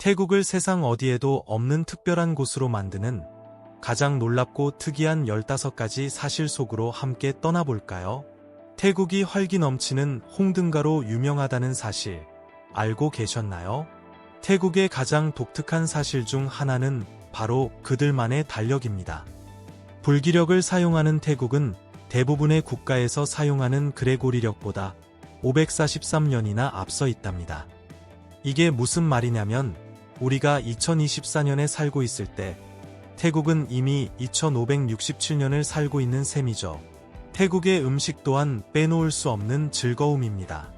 태국을 세상 어디에도 없는 특별한 곳으로 만드는 가장 놀랍고 특이한 15가지 사실 속으로 함께 떠나볼까요? 태국이 활기 넘치는 홍등가로 유명하다는 사실 알고 계셨나요? 태국의 가장 독특한 사실 중 하나는 바로 그들만의 달력입니다. 불기력을 사용하는 태국은 대부분의 국가에서 사용하는 그레고리력보다 543년이나 앞서 있답니다. 이게 무슨 말이냐면 우리가 2024년에 살고 있을 때 태국은 이미 2567년을 살고 있는 셈이죠. 태국의 음식 또한 빼놓을 수 없는 즐거움입니다.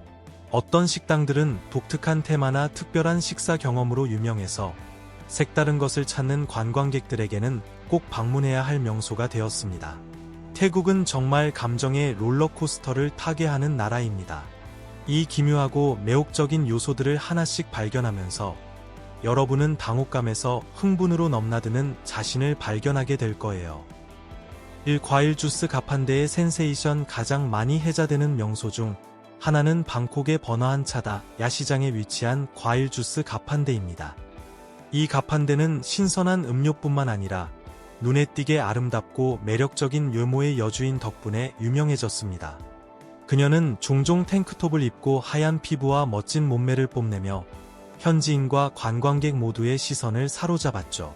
어떤 식당들은 독특한 테마나 특별한 식사 경험으로 유명해서 색다른 것을 찾는 관광객들에게는 꼭 방문해야 할 명소가 되었습니다. 태국은 정말 감정의 롤러코스터를 타게 하는 나라입니다. 이 기묘하고 매혹적인 요소들을 하나씩 발견하면서 여러분은 당혹감에서 흥분으로 넘나드는 자신을 발견하게 될 거예요. 1. 과일 주스 가판대의 센세이션. 가장 많이 해자되는 명소 중 하나는 방콕의 번화한 차다 야시장에 위치한 과일 주스 가판대입니다. 이 가판대는 신선한 음료뿐만 아니라 눈에 띄게 아름답고 매력적인 외모의 여주인 덕분에 유명해졌습니다. 그녀는 종종 탱크톱을 입고 하얀 피부와 멋진 몸매를 뽐내며 현지인과 관광객 모두의 시선을 사로잡았죠.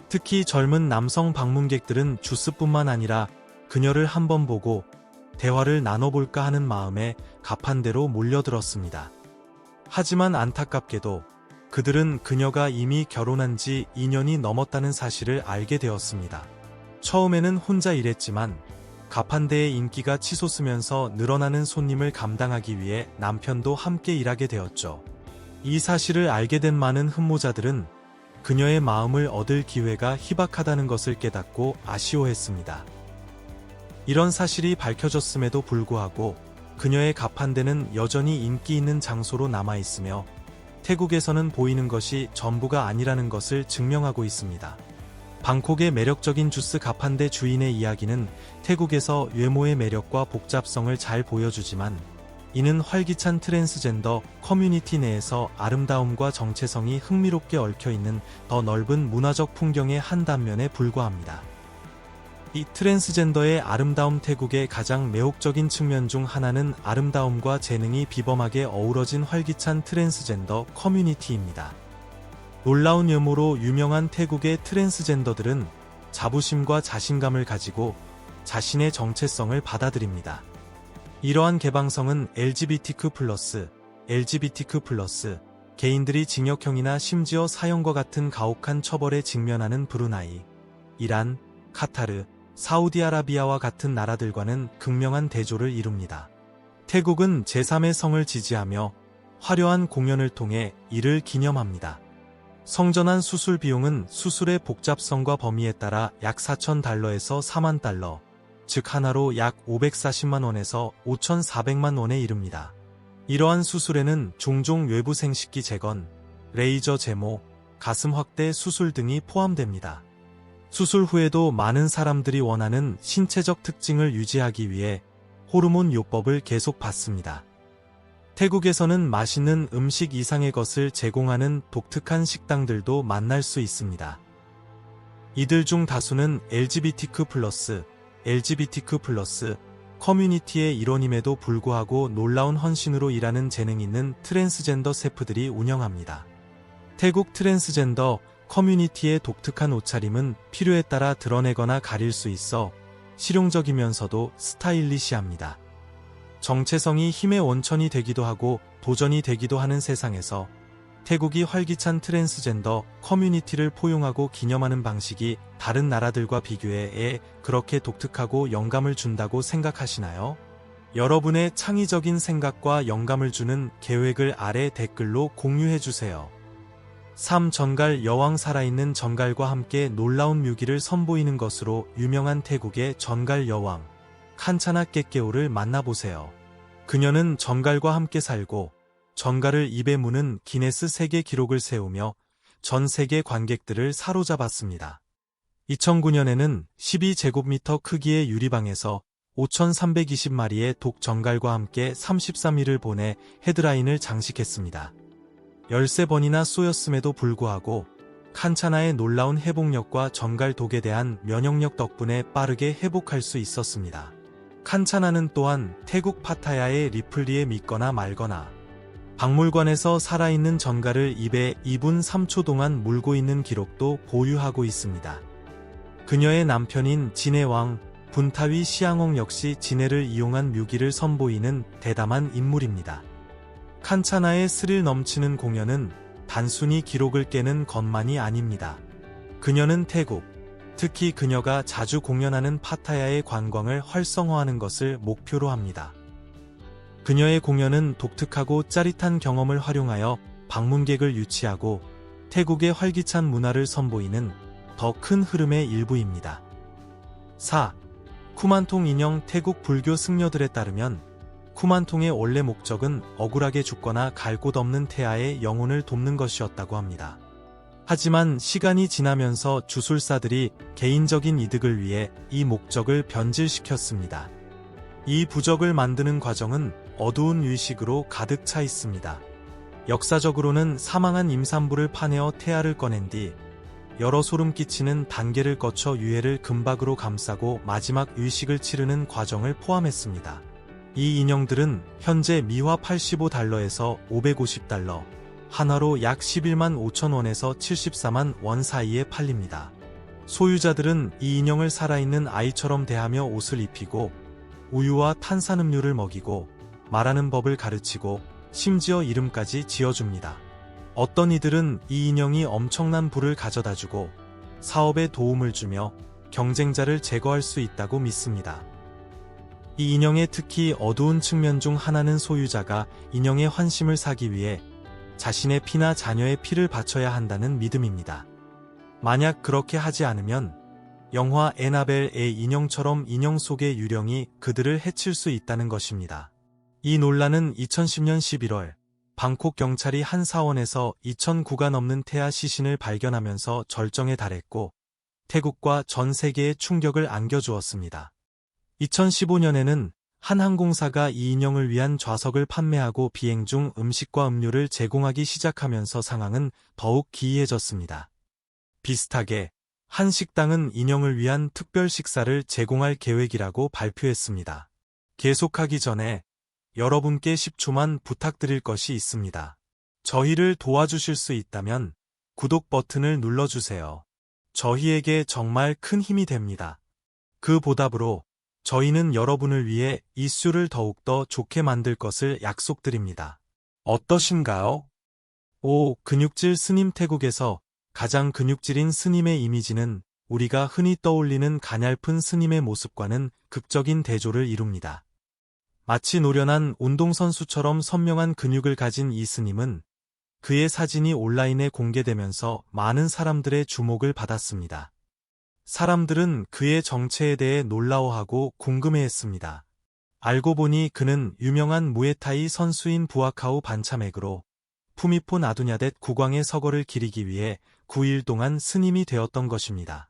특히 젊은 남성 방문객들은 주스뿐만 아니라 그녀를 한번 보고 대화를 나눠볼까 하는 마음에 가판대로 몰려들었습니다. 하지만 안타깝게도 그들은 그녀가 이미 결혼한 지 2년이 넘었다는 사실을 알게 되었습니다. 처음에는 혼자 일했지만 가판대의 인기가 치솟으면서 늘어나는 손님을 감당하기 위해 남편도 함께 일하게 되었죠. 이 사실을 알게 된 많은 흠모자들은 그녀의 마음을 얻을 기회가 희박하다는 것을 깨닫고 아쉬워했습니다. 이런 사실이 밝혀졌음에도 불구하고 그녀의 가판대는 여전히 인기 있는 장소로 남아있으며 태국에서는 보이는 것이 전부가 아니라는 것을 증명하고 있습니다. 방콕의 매력적인 주스 가판대 주인의 이야기는 태국에서 외모의 매력과 복잡성을 잘 보여주지만 이는 활기찬 트랜스젠더 커뮤니티 내에서 아름다움과 정체성이 흥미롭게 얽혀있는 더 넓은 문화적 풍경의 한 단면에 불과합니다. 이 트랜스젠더의 아름다움. 태국의 가장 매혹적인 측면 중 하나는 아름다움과 재능이 비범하게 어우러진 활기찬 트랜스젠더 커뮤니티입니다. 놀라운 외모로 유명한 태국의 트랜스젠더들은 자부심과 자신감을 가지고 자신의 정체성을 받아들입니다. 이러한 개방성은 LGBTQ+, 개인들이 징역형이나 심지어 사형과 같은 가혹한 처벌에 직면하는 브루나이, 이란, 카타르, 사우디아라비아와 같은 나라들과는 극명한 대조를 이룹니다. 태국은 제3의 성을 지지하며 화려한 공연을 통해 이를 기념합니다. 성전환 수술 비용은 수술의 복잡성과 범위에 따라 약 4,000달러에서 4만 달러, 즉 하나로 약 540만 원에서 5,400만 원에 이릅니다. 이러한 수술에는 종종 외부 생식기 재건, 레이저 제모, 가슴 확대 수술 등이 포함됩니다. 수술 후에도 많은 사람들이 원하는 신체적 특징을 유지하기 위해 호르몬 요법을 계속 받습니다. 태국에서는 맛있는 음식 이상의 것을 제공하는 독특한 식당들도 만날 수 있습니다. 이들 중 다수는 LGBTQ+, 커뮤니티의 일원임에도 불구하고 놀라운 헌신으로 일하는 재능 있는 트랜스젠더 셰프들이 운영합니다. 태국 트랜스젠더 커뮤니티의 독특한 옷차림은 필요에 따라 드러내거나 가릴 수 있어 실용적이면서도 스타일리시합니다. 정체성이 힘의 원천이 되기도 하고 도전이 되기도 하는 세상에서 태국이 활기찬 트랜스젠더 커뮤니티를 포용하고 기념하는 방식이 다른 나라들과 비교해 그렇게 독특하고 영감을 준다고 생각하시나요? 여러분의 창의적인 생각과 영감을 주는 계획을 아래 댓글로 공유해주세요. 3. 정갈 여왕. 살아있는 정갈과 함께 놀라운 묘기를 선보이는 것으로 유명한 태국의 정갈 여왕 칸차나 깨깨오를 만나보세요. 그녀는 정갈과 함께 살고 정갈을 입에 무는 기네스 세계 기록을 세우며 전 세계 관객들을 사로잡았습니다. 2009년에는 12제곱미터 크기의 유리방에서 5,320마리의 독 정갈과 함께 33일을 보내 헤드라인을 장식했습니다. 13번이나 쏘였음에도 불구하고 칸차나의 놀라운 회복력과 전갈 독에 대한 면역력 덕분에 빠르게 회복할 수 있었습니다. 칸차나는 또한 태국 파타야의 리플리에 믿거나 말거나 박물관에서 살아있는 전갈을 입에 2분 3초 동안 물고 있는 기록도 보유하고 있습니다. 그녀의 남편인 진해 왕 분타위 시앙홍 역시 진해를 이용한 묘기를 선보이는 대담한 인물입니다. 칸차나의 스릴 넘치는 공연은 단순히 기록을 깨는 것만이 아닙니다. 그녀는 태국, 특히 그녀가 자주 공연하는 파타야의 관광을 활성화하는 것을 목표로 합니다. 그녀의 공연은 독특하고 짜릿한 경험을 활용하여 방문객을 유치하고 태국의 활기찬 문화를 선보이는 더 큰 흐름의 일부입니다. 4. 쿠만통 인형. 태국 불교 승려들에 따르면 쿠만통의 원래 목적은 억울하게 죽거나 갈 곳 없는 태아의 영혼을 돕는 것이었다고 합니다. 하지만 시간이 지나면서 주술사들이 개인적인 이득을 위해 이 목적을 변질시켰습니다. 이 부적을 만드는 과정은 어두운 의식으로 가득 차 있습니다. 역사적으로는 사망한 임산부를 파내어 태아를 꺼낸 뒤 여러 소름 끼치는 단계를 거쳐 유해를 금박으로 감싸고 마지막 의식을 치르는 과정을 포함했습니다. 이 인형들은 현재 미화 85달러에서 550달러, 한화로 약 11만 5천 원에서 74만 원 사이에 팔립니다. 소유자들은 이 인형을 살아있는 아이처럼 대하며 옷을 입히고 우유와 탄산음료를 먹이고 말하는 법을 가르치고 심지어 이름까지 지어줍니다. 어떤 이들은 이 인형이 엄청난 부를 가져다주고 사업에 도움을 주며 경쟁자를 제거할 수 있다고 믿습니다. 이 인형의 특히 어두운 측면 중 하나는 소유자가 인형의 환심을 사기 위해 자신의 피나 자녀의 피를 바쳐야 한다는 믿음입니다. 만약 그렇게 하지 않으면 영화 애나벨의 인형처럼 인형 속의 유령이 그들을 해칠 수 있다는 것입니다. 이 논란은 2010년 11월 방콕 경찰이 한 사원에서 2,009가 넘는 태아 시신을 발견하면서 절정에 달했고 태국과 전 세계에 충격을 안겨주었습니다. 2015년에는 한 항공사가 이 인형을 위한 좌석을 판매하고 비행 중 음식과 음료를 제공하기 시작하면서 상황은 더욱 기이해졌습니다. 비슷하게 한 식당은 인형을 위한 특별 식사를 제공할 계획이라고 발표했습니다. 계속하기 전에 여러분께 10초만 부탁드릴 것이 있습니다. 저희를 도와주실 수 있다면 구독 버튼을 눌러주세요. 저희에게 정말 큰 힘이 됩니다. 그 보답으로 저희는 여러분을 위해 이슈를 더욱더 좋게 만들 것을 약속드립니다. 어떠신가요? 5. 근육질 스님. 태국에서 가장 근육질인 스님의 이미지는 우리가 흔히 떠올리는 가냘픈 스님의 모습과는 극적인 대조를 이룹니다. 마치 노련한 운동선수처럼 선명한 근육을 가진 이 스님은 그의 사진이 온라인에 공개되면서 많은 사람들의 주목을 받았습니다. 사람들은 그의 정체에 대해 놀라워하고 궁금해했습니다. 알고 보니 그는 유명한 무에타이 선수인 부아카우 반차맥으로 푸미폰 아두냐뎃 국왕의 서거를 기리기 위해 9일 동안 스님이 되었던 것입니다.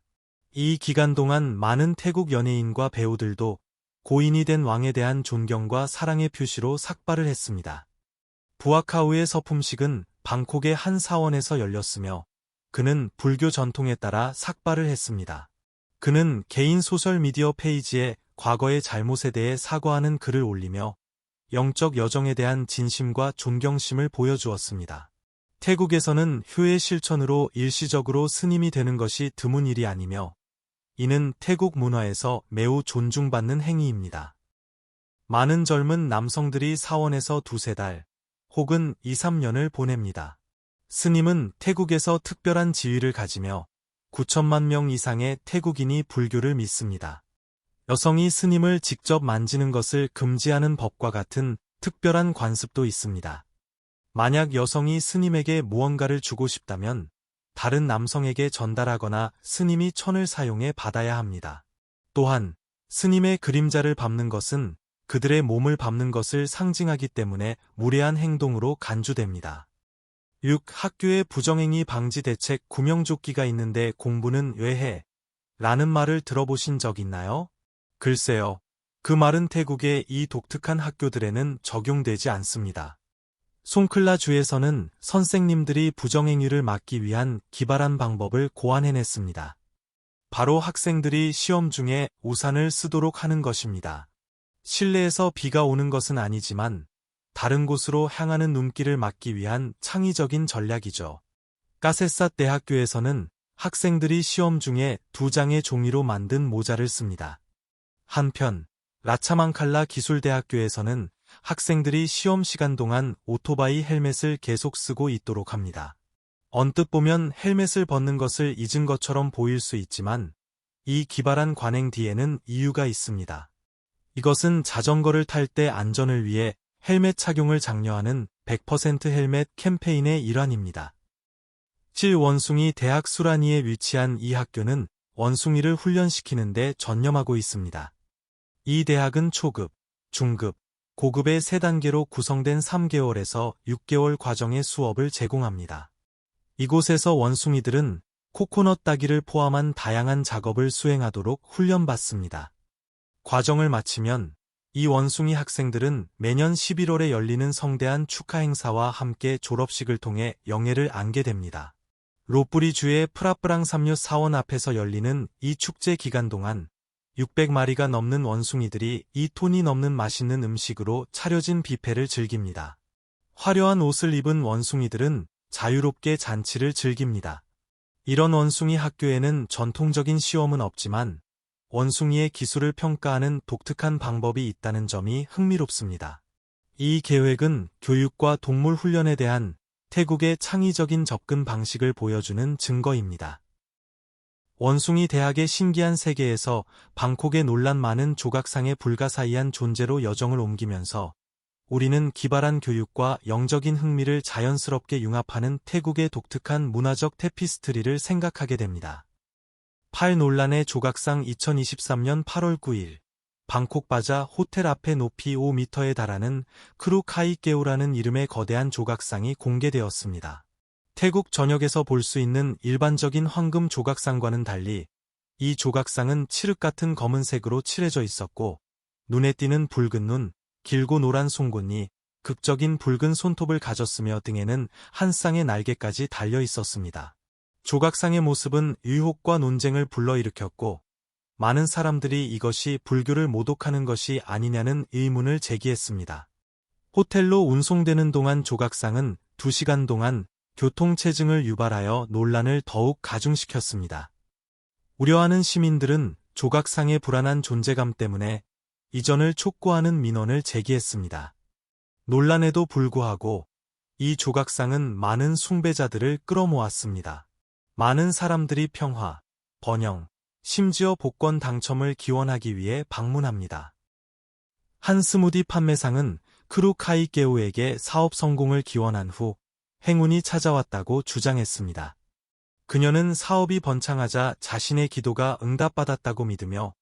이 기간 동안 많은 태국 연예인과 배우들도 고인이 된 왕에 대한 존경과 사랑의 표시로 삭발을 했습니다. 부아카우의 서품식은 방콕의 한 사원에서 열렸으며 그는 불교 전통에 따라 삭발을 했습니다. 그는 개인 소셜미디어 페이지에 과거의 잘못에 대해 사과하는 글을 올리며 영적 여정에 대한 진심과 존경심을 보여주었습니다. 태국에서는 효의 실천으로 일시적으로 스님이 되는 것이 드문 일이 아니며 이는 태국 문화에서 매우 존중받는 행위입니다. 많은 젊은 남성들이 사원에서 두세 달 혹은 2, 3년을 보냅니다. 스님은 태국에서 특별한 지위를 가지며 9천만 명 이상의 태국인이 불교를 믿습니다. 여성이 스님을 직접 만지는 것을 금지하는 법과 같은 특별한 관습도 있습니다. 만약 여성이 스님에게 무언가를 주고 싶다면 다른 남성에게 전달하거나 스님이 천을 사용해 받아야 합니다. 또한 스님의 그림자를 밟는 것은 그들의 몸을 밟는 것을 상징하기 때문에 무례한 행동으로 간주됩니다. 6. 학교에 부정행위 방지 대책. 구명조끼가 있는데 공부는 왜 해? 라는 말을 들어보신 적 있나요? 글쎄요. 그 말은 태국의 이 독특한 학교들에는 적용되지 않습니다. 송클라주에서는 선생님들이 부정행위를 막기 위한 기발한 방법을 고안해냈습니다. 바로 학생들이 시험 중에 우산을 쓰도록 하는 것입니다. 실내에서 비가 오는 것은 아니지만 다른 곳으로 향하는 눈길을 막기 위한 창의적인 전략이죠. 까세삿 대학교에서는 학생들이 시험 중에 2장의 종이로 만든 모자를 씁니다. 한편 라차망칼라 기술대학교에서는 학생들이 시험 시간 동안 오토바이 헬멧을 계속 쓰고 있도록 합니다. 언뜻 보면 헬멧을 벗는 것을 잊은 것처럼 보일 수 있지만 이 기발한 관행 뒤에는 이유가 있습니다. 이것은 자전거를 탈 때 안전을 위해 헬멧 착용을 장려하는 100% 헬멧 캠페인의 일환입니다. 원숭이 대학 수라니에 위치한 이 학교는 원숭이를 훈련시키는 데 전념하고 있습니다. 이 대학은 초급, 중급, 고급의 3단계로 구성된 3개월에서 6개월 과정의 수업을 제공합니다. 이곳에서 원숭이들은 코코넛 따기를 포함한 다양한 작업을 수행하도록 훈련받습니다. 과정을 마치면 이 원숭이 학생들은 매년 11월에 열리는 성대한 축하 행사와 함께 졸업식을 통해 영예를 안게 됩니다. 로뿌리주의 프라프랑 삼류 사원 앞에서 열리는 이 축제 기간 동안 600마리가 넘는 원숭이들이 2톤이 넘는 맛있는 음식으로 차려진 뷔페를 즐깁니다. 화려한 옷을 입은 원숭이들은 자유롭게 잔치를 즐깁니다. 이런 원숭이 학교에는 전통적인 시험은 없지만 원숭이의 기술을 평가하는 독특한 방법이 있다는 점이 흥미롭습니다. 이 계획은 교육과 동물 훈련에 대한 태국의 창의적인 접근 방식을 보여주는 증거입니다. 원숭이 대학의 신기한 세계에서 방콕의 논란 많은 조각상의 불가사의한 존재로 여정을 옮기면서 우리는 기발한 교육과 영적인 흥미를 자연스럽게 융합하는 태국의 독특한 문화적 테피스트리를 생각하게 됩니다. 팔 논란의 조각상 2023년 8월 9일 방콕 바자 호텔 앞에 높이 5m에 달하는 크루카이케우라는 이름의 거대한 조각상이 공개되었습니다. 태국 전역에서 볼 수 있는 일반적인 황금 조각상과는 달리 이 조각상은 칠흑 같은 검은색으로 칠해져 있었고 눈에 띄는 붉은 눈, 길고 노란 송곳니, 극적인 붉은 손톱을 가졌으며 등에는 한 쌍의 날개까지 달려 있었습니다. 조각상의 모습은 의혹과 논쟁을 불러일으켰고 많은 사람들이 이것이 불교를 모독하는 것이 아니냐는 의문을 제기했습니다. 호텔로 운송되는 동안 조각상은 2시간 동안 교통체증을 유발하여 논란을 더욱 가중시켰습니다. 우려하는 시민들은 조각상의 불안한 존재감 때문에 이전을 촉구하는 민원을 제기했습니다. 논란에도 불구하고 이 조각상은 많은 숭배자들을 끌어모았습니다. 많은 사람들이 평화, 번영, 심지어 복권 당첨을 기원하기 위해 방문합니다. 한 스무디 판매상은 크루카이케우에게 사업 성공을 기원한 후 행운이 찾아왔다고 주장했습니다. 그녀는 사업이 번창하자 자신의 기도가 응답받았다고 믿으며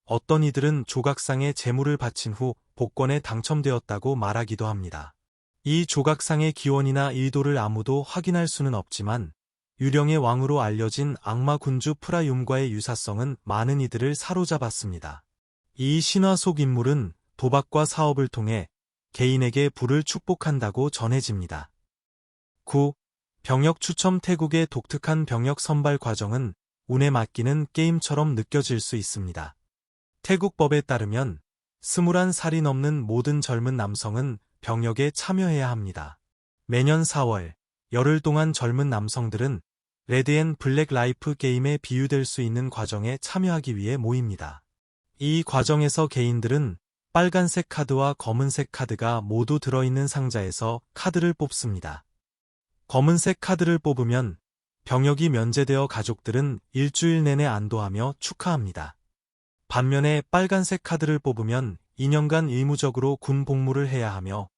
어떤 이들은 조각상에 재물을 바친 후 복권에 당첨되었다고 말하기도 합니다. 이 조각상의 기원이나 의도를 아무도 확인할 수는 없지만 유령의 왕으로 알려진 악마 군주 프라윰과의 유사성은 많은 이들을 사로잡았습니다. 이 신화 속 인물은 도박과 사업을 통해 개인에게 부를 축복한다고 전해집니다. 9. 병역 추첨. 태국의 독특한 병역 선발 과정은 운에 맡기는 게임처럼 느껴질 수 있습니다. 태국 법에 따르면 21살이 넘는 모든 젊은 남성은 병역에 참여해야 합니다. 매년 4월, 열흘 동안 젊은 남성들은 레드 앤 블랙 라이프 게임에 비유될 수 있는 과정에 참여하기 위해 모입니다. 이 과정에서 개인들은 빨간색 카드와 검은색 카드가 모두 들어있는 상자에서 카드를 뽑습니다. 검은색 카드를 뽑으면 병역이 면제되어 가족들은 일주일 내내 안도하며 축하합니다. 반면에 빨간색 카드를 뽑으면 2년간 의무적으로 군 복무를 해야 하며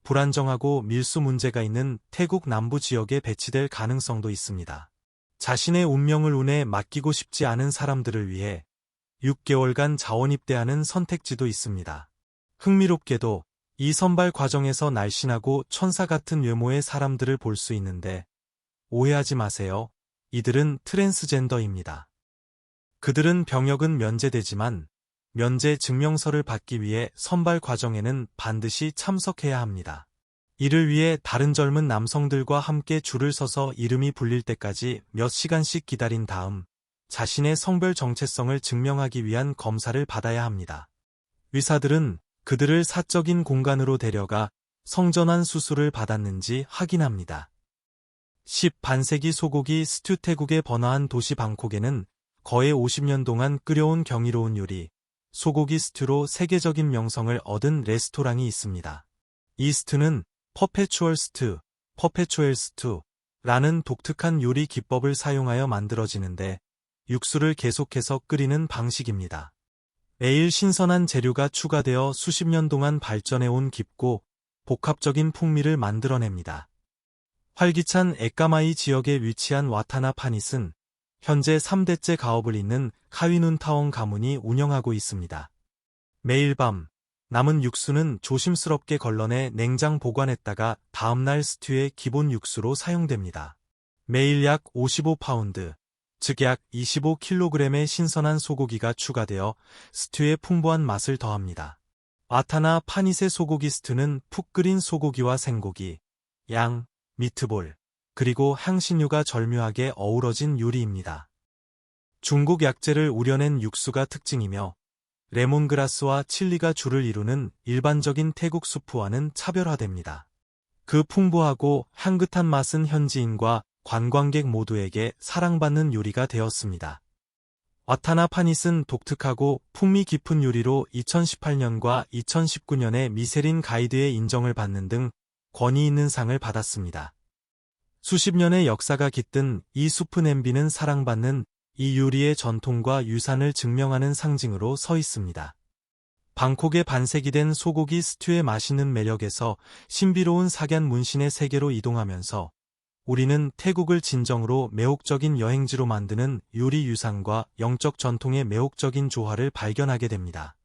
불안정하고 밀수 문제가 있는 태국 남부 지역에 배치될 가능성도 있습니다. 자신의 운명을 운에 맡기고 싶지 않은 사람들을 위해 6개월간 자원 입대하는 선택지도 있습니다. 흥미롭게도 이 선발 과정에서 날씬하고 천사 같은 외모의 사람들을 볼 수 있는데 오해하지 마세요. 이들은 트랜스젠더입니다. 그들은 병역은 면제되지만 면제 증명서를 받기 위해 선발 과정에는 반드시 참석해야 합니다. 이를 위해 다른 젊은 남성들과 함께 줄을 서서 이름이 불릴 때까지 몇 시간씩 기다린 다음 자신의 성별 정체성을 증명하기 위한 검사를 받아야 합니다. 의사들은 그들을 사적인 공간으로 데려가 성전환 수술을 받았는지 확인합니다. 10. 반세기 소고기 스튜. 태국의 번화한 도시 방콕에는 거의 50년 동안 끓여온 경이로운 요리, 소고기 스튜로 세계적인 명성을 얻은 레스토랑이 있습니다. 이 스튜는 퍼페추얼 스튜, 퍼페추얼 스튜라는 독특한 요리 기법을 사용하여 만들어지는데 육수를 계속해서 끓이는 방식입니다. 매일 신선한 재료가 추가되어 수십 년 동안 발전해온 깊고 복합적인 풍미를 만들어냅니다. 활기찬 에까마이 지역에 위치한 와타나 파닛은 현재 3대째 가업을 잇는 카위눈타원 가문이 운영하고 있습니다. 매일 밤 남은 육수는 조심스럽게 걸러내 냉장 보관했다가 다음날 스튜의 기본 육수로 사용됩니다. 매일 약 55파운드, 즉 약 25kg의 신선한 소고기가 추가되어 스튜의 풍부한 맛을 더합니다. 와타나 파닛의 소고기 스튜는 푹 끓인 소고기와 생고기, 양, 미트볼, 그리고 향신료가 절묘하게 어우러진 요리입니다. 중국 약재를 우려낸 육수가 특징이며 레몬그라스와 칠리가 주를 이루는 일반적인 태국 수프와는 차별화됩니다. 그 풍부하고 향긋한 맛은 현지인과 관광객 모두에게 사랑받는 요리가 되었습니다. 와타나 파닛은 독특하고 풍미 깊은 요리로 2018년과 2019년에 미쉐린 가이드의 인정을 받는 등 권위 있는 상을 받았습니다. 수십 년의 역사가 깃든 이 수프 냄비는 사랑받는 이 요리의 전통과 유산을 증명하는 상징으로 서 있습니다. 방콕의 반세기된 소고기 스튜의 맛있는 매력에서 신비로운 석얀 문신의 세계로 이동하면서 우리는 태국을 진정으로 매혹적인 여행지로 만드는 요리 유산과 영적 전통의 매혹적인 조화를 발견하게 됩니다.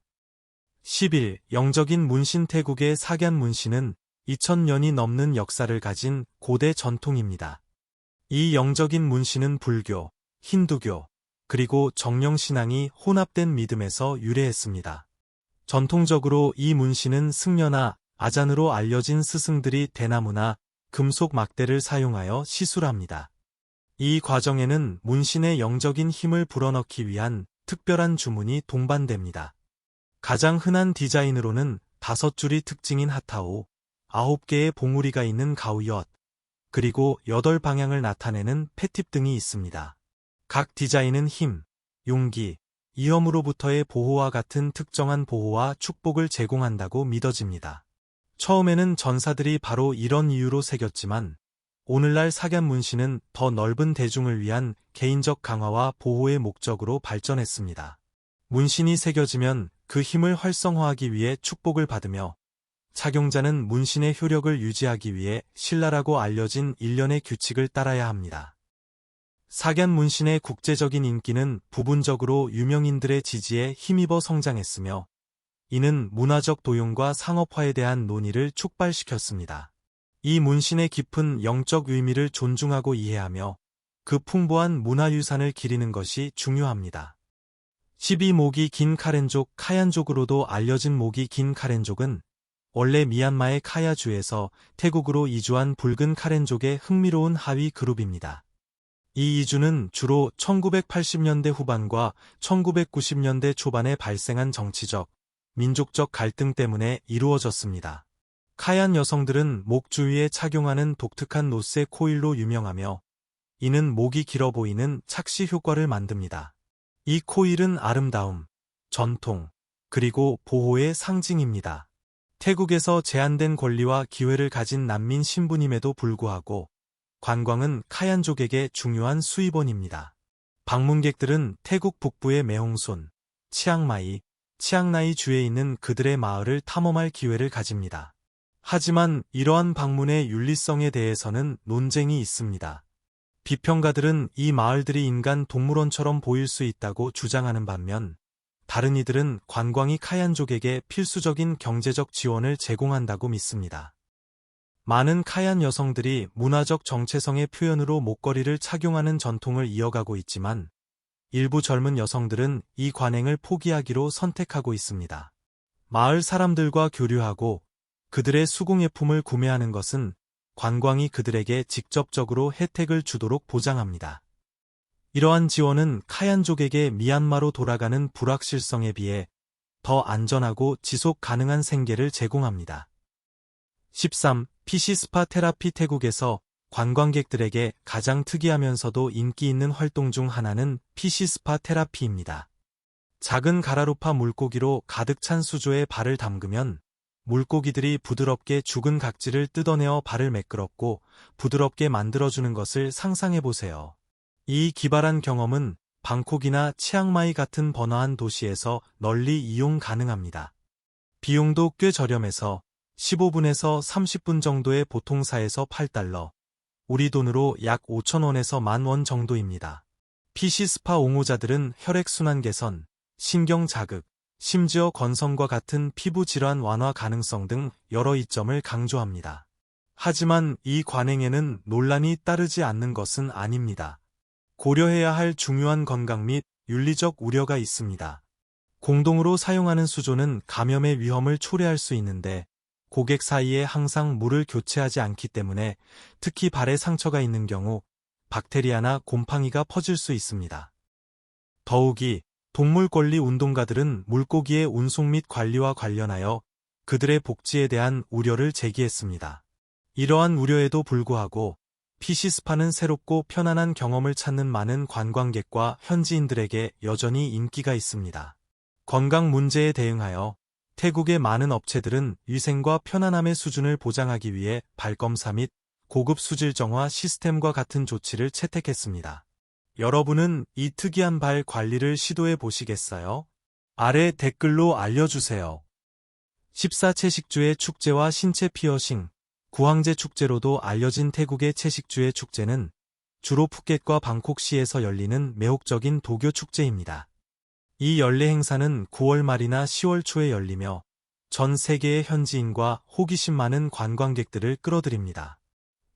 11. 영적인 문신. 태국의 석얀 문신은 2000년이 넘는 역사를 가진 고대 전통입니다. 이 영적인 문신은 불교, 힌두교, 그리고 정령신앙이 혼합된 믿음에서 유래했습니다. 전통적으로 이 문신은 승려나 아잔으로 알려진 스승들이 대나무나 금속 막대를 사용하여 시술합니다. 이 과정에는 문신의 영적인 힘을 불어넣기 위한 특별한 주문이 동반됩니다. 가장 흔한 디자인으로는 5줄이 특징인 하타오, 9개의 봉우리가 있는 가우옅, 그리고 8방향을 나타내는 패팁 등이 있습니다. 각 디자인은 힘, 용기, 위험으로부터의 보호와 같은 특정한 보호와 축복을 제공한다고 믿어집니다. 처음에는 전사들이 바로 이런 이유로 새겼지만 오늘날 석얀 문신은 더 넓은 대중을 위한 개인적 강화와 보호의 목적으로 발전했습니다. 문신이 새겨지면 그 힘을 활성화하기 위해 축복을 받으며 착용자는 문신의 효력을 유지하기 위해 신라라고 알려진 일련의 규칙을 따라야 합니다. 석얀 문신의 국제적인 인기는 부분적으로 유명인들의 지지에 힘입어 성장했으며 이는 문화적 도용과 상업화에 대한 논의를 촉발시켰습니다. 이 문신의 깊은 영적 의미를 존중하고 이해하며 그 풍부한 문화유산을 기리는 것이 중요합니다. 12. 목이 긴 카렌족. 카얀족으로도 알려진 목이 긴 카렌족은 원래 미얀마의 카야주에서 태국으로 이주한 붉은 카렌족의 흥미로운 하위 그룹입니다. 이 이주는 주로 1980년대 후반과 1990년대 초반에 발생한 정치적, 민족적 갈등 때문에 이루어졌습니다. 카얀 여성들은 목 주위에 착용하는 독특한 노쇠 코일로 유명하며 이는 목이 길어 보이는 착시 효과를 만듭니다. 이 코일은 아름다움, 전통, 그리고 보호의 상징입니다. 태국에서 제한된 권리와 기회를 가진 난민 신분임에도 불구하고 관광은 카얀족에게 중요한 수입원입니다. 방문객들은 태국 북부의 매홍손, 치앙나이 주에 있는 그들의 마을을 탐험할 기회를 가집니다. 하지만 이러한 방문의 윤리성에 대해서는 논쟁이 있습니다. 비평가들은 이 마을들이 인간 동물원처럼 보일 수 있다고 주장하는 반면 다른 이들은 관광이 카얀족에게 필수적인 경제적 지원을 제공한다고 믿습니다. 많은 카얀 여성들이 문화적 정체성의 표현으로 목걸이를 착용하는 전통을 이어가고 있지만 일부 젊은 여성들은 이 관행을 포기하기로 선택하고 있습니다. 마을 사람들과 교류하고 그들의 수공예품을 구매하는 것은 관광이 그들에게 직접적으로 혜택을 주도록 보장합니다. 이러한 지원은 카얀족에게 미얀마로 돌아가는 불확실성에 비해 더 안전하고 지속 가능한 생계를 제공합니다. 13. PC 스파 테라피. 태국에서 관광객들에게 가장 특이하면서도 인기 있는 활동 중 하나는 PC 스파 테라피입니다. 작은 가라루파 물고기로 가득 찬 수조에 발을 담그면 물고기들이 부드럽게 죽은 각질을 뜯어내어 발을 매끄럽고 부드럽게 만들어주는 것을 상상해보세요. 이 기발한 경험은 방콕이나 치앙마이 같은 번화한 도시에서 널리 이용 가능합니다. 비용도 꽤 저렴해서 15분에서 30분 정도의 보통사에서 8달러, 우리 돈으로 약 5,000원에서 10,000원 정도입니다. PC 스파 옹호자들은 혈액순환 개선, 신경 자극, 심지어 건성과 같은 피부 질환 완화 가능성 등 여러 이점을 강조합니다. 하지만 이 관행에는 논란이 따르지 않는 것은 아닙니다. 고려해야 할 중요한 건강 및 윤리적 우려가 있습니다. 공동으로 사용하는 수조는 감염의 위험을 초래할 수 있는데 고객 사이에 항상 물을 교체하지 않기 때문에 특히 발에 상처가 있는 경우 박테리아나 곰팡이가 퍼질 수 있습니다. 더욱이 동물 권리 운동가들은 물고기의 운송 및 관리와 관련하여 그들의 복지에 대한 우려를 제기했습니다. 이러한 우려에도 불구하고 PC 스파는 새롭고 편안한 경험을 찾는 많은 관광객과 현지인들에게 여전히 인기가 있습니다. 건강 문제에 대응하여 태국의 많은 업체들은 위생과 편안함의 수준을 보장하기 위해 발검사 및 고급 수질 정화 시스템과 같은 조치를 채택했습니다. 여러분은 이 특이한 발 관리를 시도해 보시겠어요? 아래 댓글로 알려주세요. 14. 채식주의 축제와 신체 피어싱. 구황제 축제로도 알려진 태국의 채식주의 축제는 주로 푸켓과 방콕시에서 열리는 매혹적인 도교 축제입니다. 이 연례 행사는 9월 말이나 10월 초에 열리며 전 세계의 현지인과 호기심 많은 관광객들을 끌어들입니다.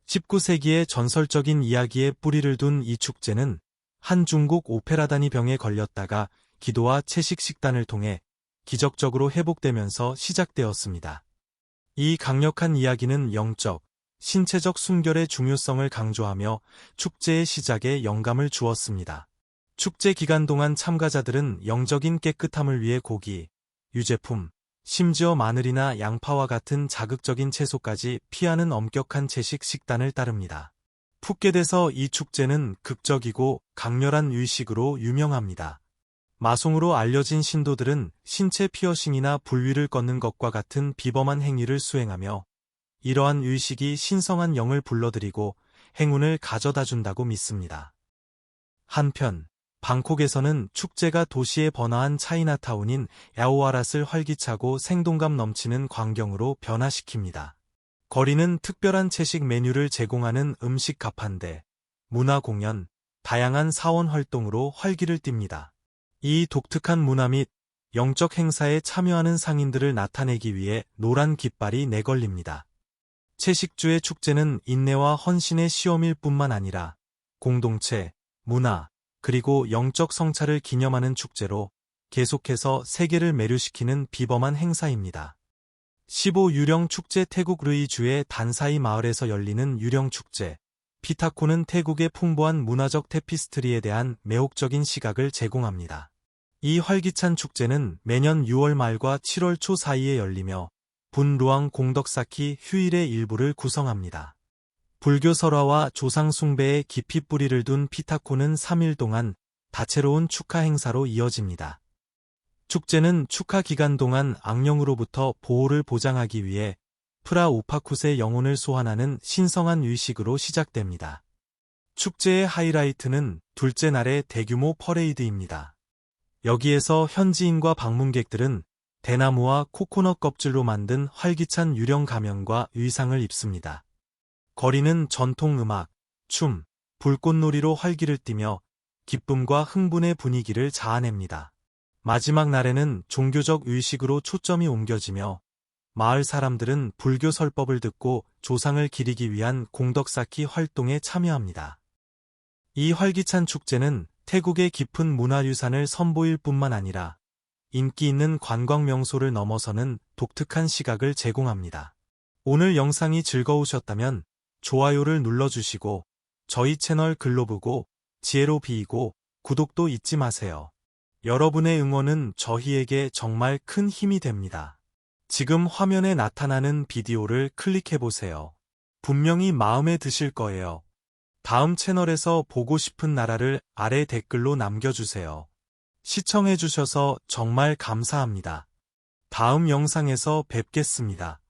19세기의 전설적인 이야기에 뿌리를 둔 이 축제는 한 중국 오페라단이 병에 걸렸다가 기도와 채식 식단을 통해 기적적으로 회복되면서 시작되었습니다. 이 강력한 이야기는 영적, 신체적 순결의 중요성을 강조하며 축제의 시작에 영감을 주었습니다. 축제 기간 동안 참가자들은 영적인 깨끗함을 위해 고기, 유제품, 심지어 마늘이나 양파와 같은 자극적인 채소까지 피하는 엄격한 채식 식단을 따릅니다. 푸켓에서 이 축제는 극적이고 강렬한 의식으로 유명합니다. 마송으로 알려진 신도들은 신체 피어싱이나 불위를 걷는 것과 같은 비범한 행위를 수행하며 이러한 의식이 신성한 영을 불러들이고 행운을 가져다 준다고 믿습니다. 한편 방콕에서는 축제가 도시의 번화한 차이나타운인 야오와랏을 활기차고 생동감 넘치는 광경으로 변화시킵니다. 거리는 특별한 채식 메뉴를 제공하는 음식 가판대, 문화 공연, 다양한 사원 활동으로 활기를 띱니다. 이 독특한 문화 및 영적 행사에 참여하는 상인들을 나타내기 위해 노란 깃발이 내걸립니다. 채식주의 축제는 인내와 헌신의 시험일 뿐만 아니라 공동체, 문화, 그리고 영적 성찰을 기념하는 축제로 계속해서 세계를 매료시키는 비범한 행사입니다. 15. 유령 축제. 태국 르이주의 단사이 마을에서 열리는 유령 축제. 피타코는 태국의 풍부한 문화적 테피스트리에 대한 매혹적인 시각을 제공합니다. 이 활기찬 축제는 매년 6월 말과 7월 초 사이에 열리며 분루앙 공덕사키 휴일의 일부를 구성합니다. 불교 설화와 조상 숭배에 깊이 뿌리를 둔 피타코는 3일 동안 다채로운 축하 행사로 이어집니다. 축제는 축하 기간 동안 악령으로부터 보호를 보장하기 위해 프라 우파쿠스의 영혼을 소환하는 신성한 의식으로 시작됩니다. 축제의 하이라이트는 둘째 날의 대규모 퍼레이드입니다. 여기에서 현지인과 방문객들은 대나무와 코코넛 껍질로 만든 활기찬 유령 가면과 의상을 입습니다. 거리는 전통 음악, 춤, 불꽃놀이로 활기를 띠며 기쁨과 흥분의 분위기를 자아냅니다. 마지막 날에는 종교적 의식으로 초점이 옮겨지며 마을 사람들은 불교 설법을 듣고 조상을 기리기 위한 공덕 쌓기 활동에 참여합니다. 이 활기찬 축제는 태국의 깊은 문화유산을 선보일 뿐만 아니라 인기 있는 관광 명소를 넘어서는 독특한 시각을 제공합니다. 오늘 영상이 즐거우셨다면 좋아요를 눌러주시고 저희 채널 글로브고 지혜로 비이고 구독도 잊지 마세요. 여러분의 응원은 저희에게 정말 큰 힘이 됩니다. 지금 화면에 나타나는 비디오를 클릭해보세요. 분명히 마음에 드실 거예요. 다음 채널에서 보고 싶은 나라를 아래 댓글로 남겨주세요. 시청해주셔서 정말 감사합니다. 다음 영상에서 뵙겠습니다.